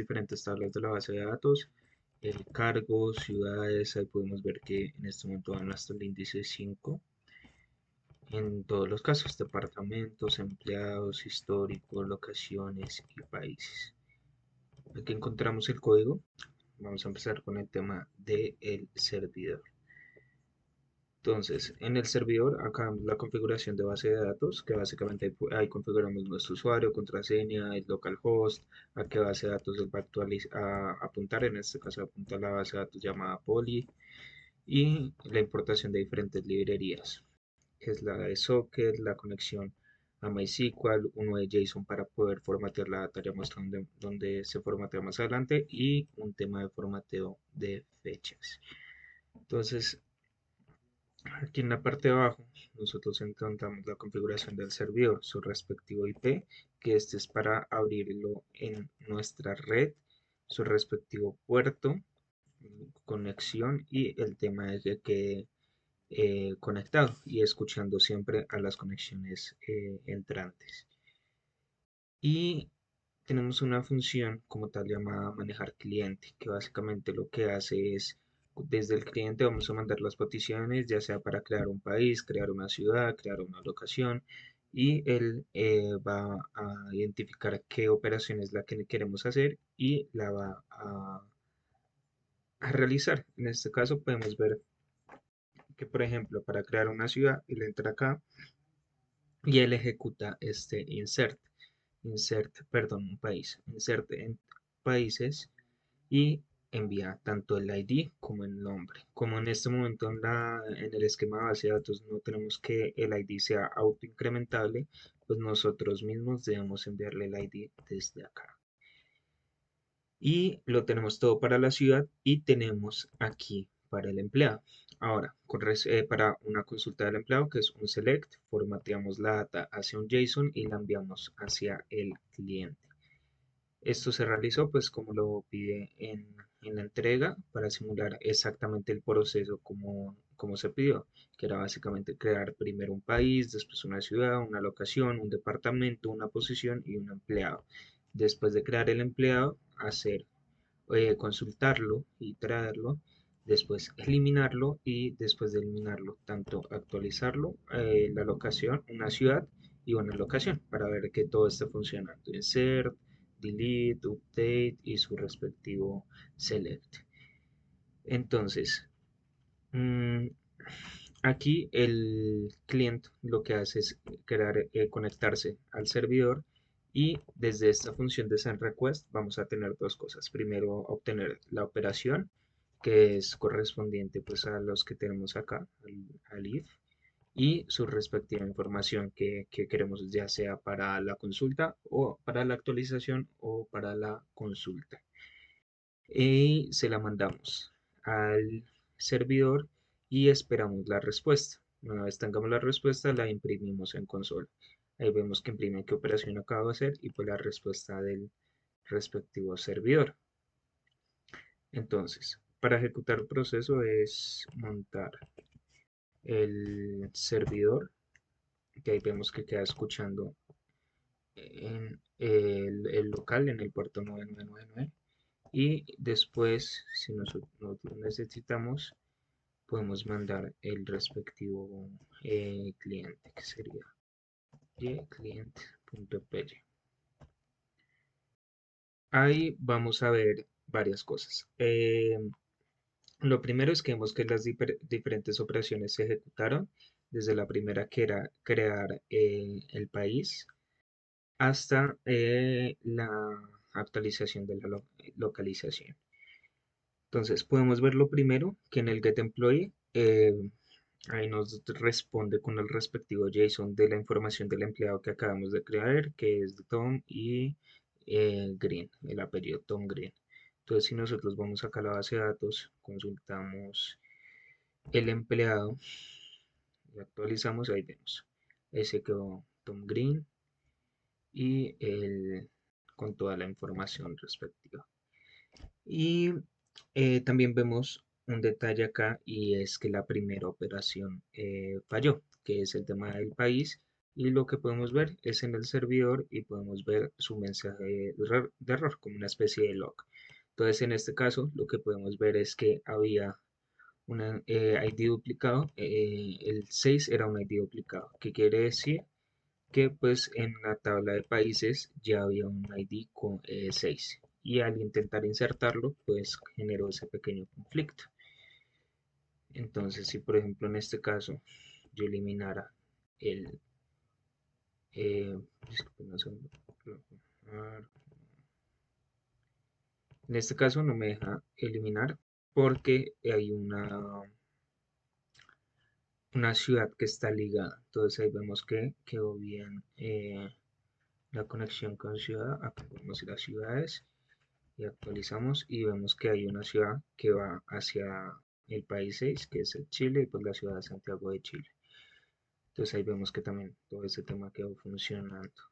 diferentes tablas de la base de datos, cargos, ciudades, ahí podemos ver que en este momento van hasta el índice 5. En todos los casos, departamentos, empleados, históricos, locaciones y países. Aquí encontramos el código. Vamos a empezar con el tema del servidor. Entonces, en el servidor acabamos la configuración de base de datos, que básicamente ahí configuramos nuestro usuario, contraseña, el localhost, a qué base de datos él va a apuntar, en este caso apunta a la base de datos llamada Poly, y la importación de diferentes librerías, que es la de Socket, la conexión a MySQL, uno de JSON para poder formatear la data, ya muestra donde se formatea más adelante, y un tema de formateo de fechas. Entonces, aquí en la parte de abajo, nosotros encontramos la configuración del servidor, su respectivo IP, que este es para abrirlo en nuestra red, su respectivo puerto, conexión y el tema de que quede conectado y escuchando siempre a las conexiones entrantes. Y tenemos una función como tal llamada manejar cliente, que básicamente lo que hace es, desde el cliente vamos a mandar las peticiones, ya sea para crear un país, crear una ciudad, crear una locación, y él va a identificar qué operación es la que queremos hacer y la va a realizar. En este caso podemos ver que, por ejemplo, para crear una ciudad, él entra acá y él ejecuta este perdón, un país, insert en países y envía tanto el ID como el nombre. Como en este momento en el esquema de base de datos no tenemos que el ID sea autoincrementable, pues nosotros mismos debemos enviarle el ID desde acá. Y lo tenemos todo para la ciudad y tenemos aquí para el empleado. Ahora, para una consulta del empleado, que es un select, formateamos la data hacia un JSON y la enviamos hacia el cliente. Esto se realizó pues como lo pide en la entrega para simular exactamente el proceso como se pidió, que era básicamente crear primero un país, después una ciudad, una locación, un departamento, una posición y un empleado. Después de crear el empleado, consultarlo y traerlo, después eliminarlo y después de eliminarlo, tanto actualizarlo, la locación, una ciudad y una locación para ver que todo esté funcionando. Insert, delete, update y su respectivo select. Entonces, mm, aquí el cliente lo que hace es conectarse al servidor y desde esta función de send request vamos a tener dos cosas. Primero, obtener la operación que es correspondiente pues a los que tenemos acá, al if, y su respectiva información que queremos, ya sea para la consulta o para la actualización o para la consulta. Y se la mandamos al servidor y esperamos la respuesta. Una vez tengamos la respuesta, la imprimimos en consola. Ahí vemos que imprime qué operación acabo de hacer y pues la respuesta del respectivo servidor. Entonces, para ejecutar el proceso es montar el servidor, que ahí vemos que queda escuchando en el local en el puerto 9999 y después, si nosotros lo necesitamos, podemos mandar el respectivo cliente, que sería client.py. Ahí vamos a ver varias cosas. Lo primero es que vemos que las diferentes operaciones se ejecutaron, desde la primera que era crear el país hasta la actualización de la localización. Entonces podemos ver lo primero, que en el getEmployee ahí nos responde con el respectivo JSON de la información del empleado que acabamos de crear, que es de Tom y Green, el apellido Tom Green. Entonces si nosotros vamos acá a la base de datos, consultamos el empleado y actualizamos, ahí vemos. Ese quedó Tom Green y con toda la información respectiva. Y también vemos un detalle acá y es que la primera operación falló, que es el tema del país, Y lo que podemos ver es en el servidor y podemos ver su mensaje de error como una especie de log. Entonces, en este caso, lo que podemos ver es que había un ID duplicado. El 6 era un ID duplicado. ¿Qué quiere decir? Que pues en la tabla de países ya había un ID con 6 y al intentar insertarlo pues generó ese pequeño conflicto. Entonces si por ejemplo en este caso yo eliminara el disculpen un segundo. En este caso no me deja eliminar porque hay una ciudad que está ligada. Entonces ahí vemos que quedó bien la conexión con ciudad. Acá podemos ir a ciudades y actualizamos y vemos que hay una ciudad que va hacia el país 6 que es el Chile, y pues la ciudad de Santiago de Chile. Entonces ahí vemos que también todo ese tema quedó funcionando.